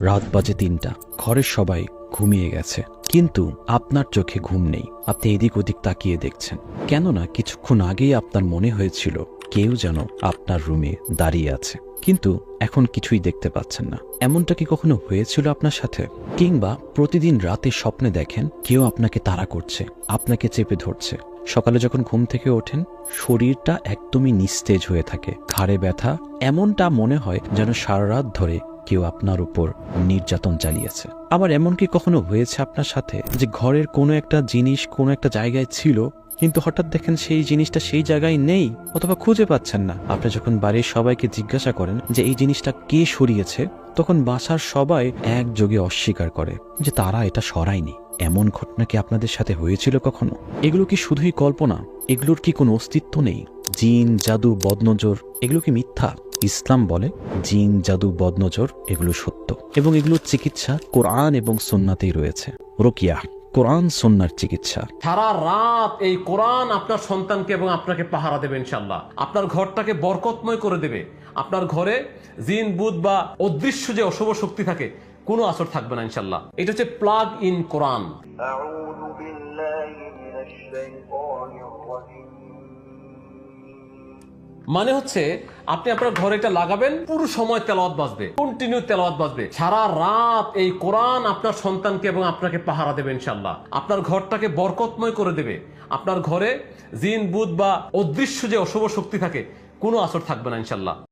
রাত বাজে ৩টা, ঘরের সবাই ঘুমিয়ে গেছে, কিন্তু আপনার চোখে ঘুম নেই। আপনি এদিক ওদিক তাকিয়ে দেখছেন, কেননা কিছুক্ষণ আগেই আপনার মনে হয়েছিল কেউ যেন আপনার রুমে দাঁড়িয়ে আছে, কিন্তু এখন কিছুই দেখতে পাচ্ছেন না। এমনটা কি কখনো হয়েছিল আপনার সাথে? কিংবা প্রতিদিন রাতে স্বপ্নে দেখেন কেউ আপনাকে তাড়া করছে, আপনাকে চেপে ধরছে। সকালে যখন ঘুম থেকে ওঠেন, শরীরটা একদমই নিস্তেজ হয়ে থাকে, ঘাড়ে ব্যথা, এমনটা মনে হয় যেন সারা রাত ধরে কেউ আপনার উপর নির্যাতন চালিয়েছে। আবার এমন কি কখনো হয়েছে আপনার সাথে যে ঘরের কোনো একটা জিনিস কোনো একটা জায়গায় ছিল, কিন্তু হঠাৎ দেখেন সেই জিনিসটা সেই জায়গায় নেই, অথবা খুঁজে পাচ্ছেন না। আপনি যখন বাড়ির সবাইকে জিজ্ঞাসা করেন যে এই জিনিসটা কে সরিয়েছে, তখন বাসার সবাই একযোগে অস্বীকার করে যে তারা এটা সরায়নি। এমন ঘটনা কি আপনাদের সাথে হয়েছিল কখনো? এগুলো কি শুধুই কল্পনা? এগুলোর কি কোনো অস্তিত্ব নেই? জিন, জাদু, বদনজর এগুলো কি মিথ্যা? ইসলাম বলে জিন, জাদু, বদনজর এগুলো সত্য, এবং এগুলোর চিকিৎসা কোরআন এবং সুন্নাতেই রয়েছে। রুকিয়া, কোরআন সুন্নার চিকিৎসা। সারা রাত এই কোরআন আপনার সন্তানকে এবং আপনাকে পাহারা দেবে ইনশাল্লাহ। আপনার ঘরটাকে বরকতময় করে দেবে। আপনার ঘরে জিন, বুত বা অদৃশ্য যে অশুভ শক্তি থাকে, কোনো আসর থাকবে না ইনশাল্লাহ। এটা হচ্ছে প্লাগ ইন কোরআন। أعوذ بالله من الشيطان الرجيم মানে হচ্ছে আপনি আপনার ঘরে এটা লাগাবেন, পুরো সময় তেলাওয়াত বাজবে, কন্টিনিউ তেলাওয়াত বাজবে। সারা রাত এই কোরআন আপনার সন্তানকে এবং আপনাকে পাহারা দেবে ইনশাল্লাহ। আপনার ঘরটাকে বরকতময় করে দেবে। আপনার ঘরে জিন, বুত বা অদৃশ্য যে অশুভ শক্তি থাকে, কোনো আসর থাকবে না ইনশাল্লাহ।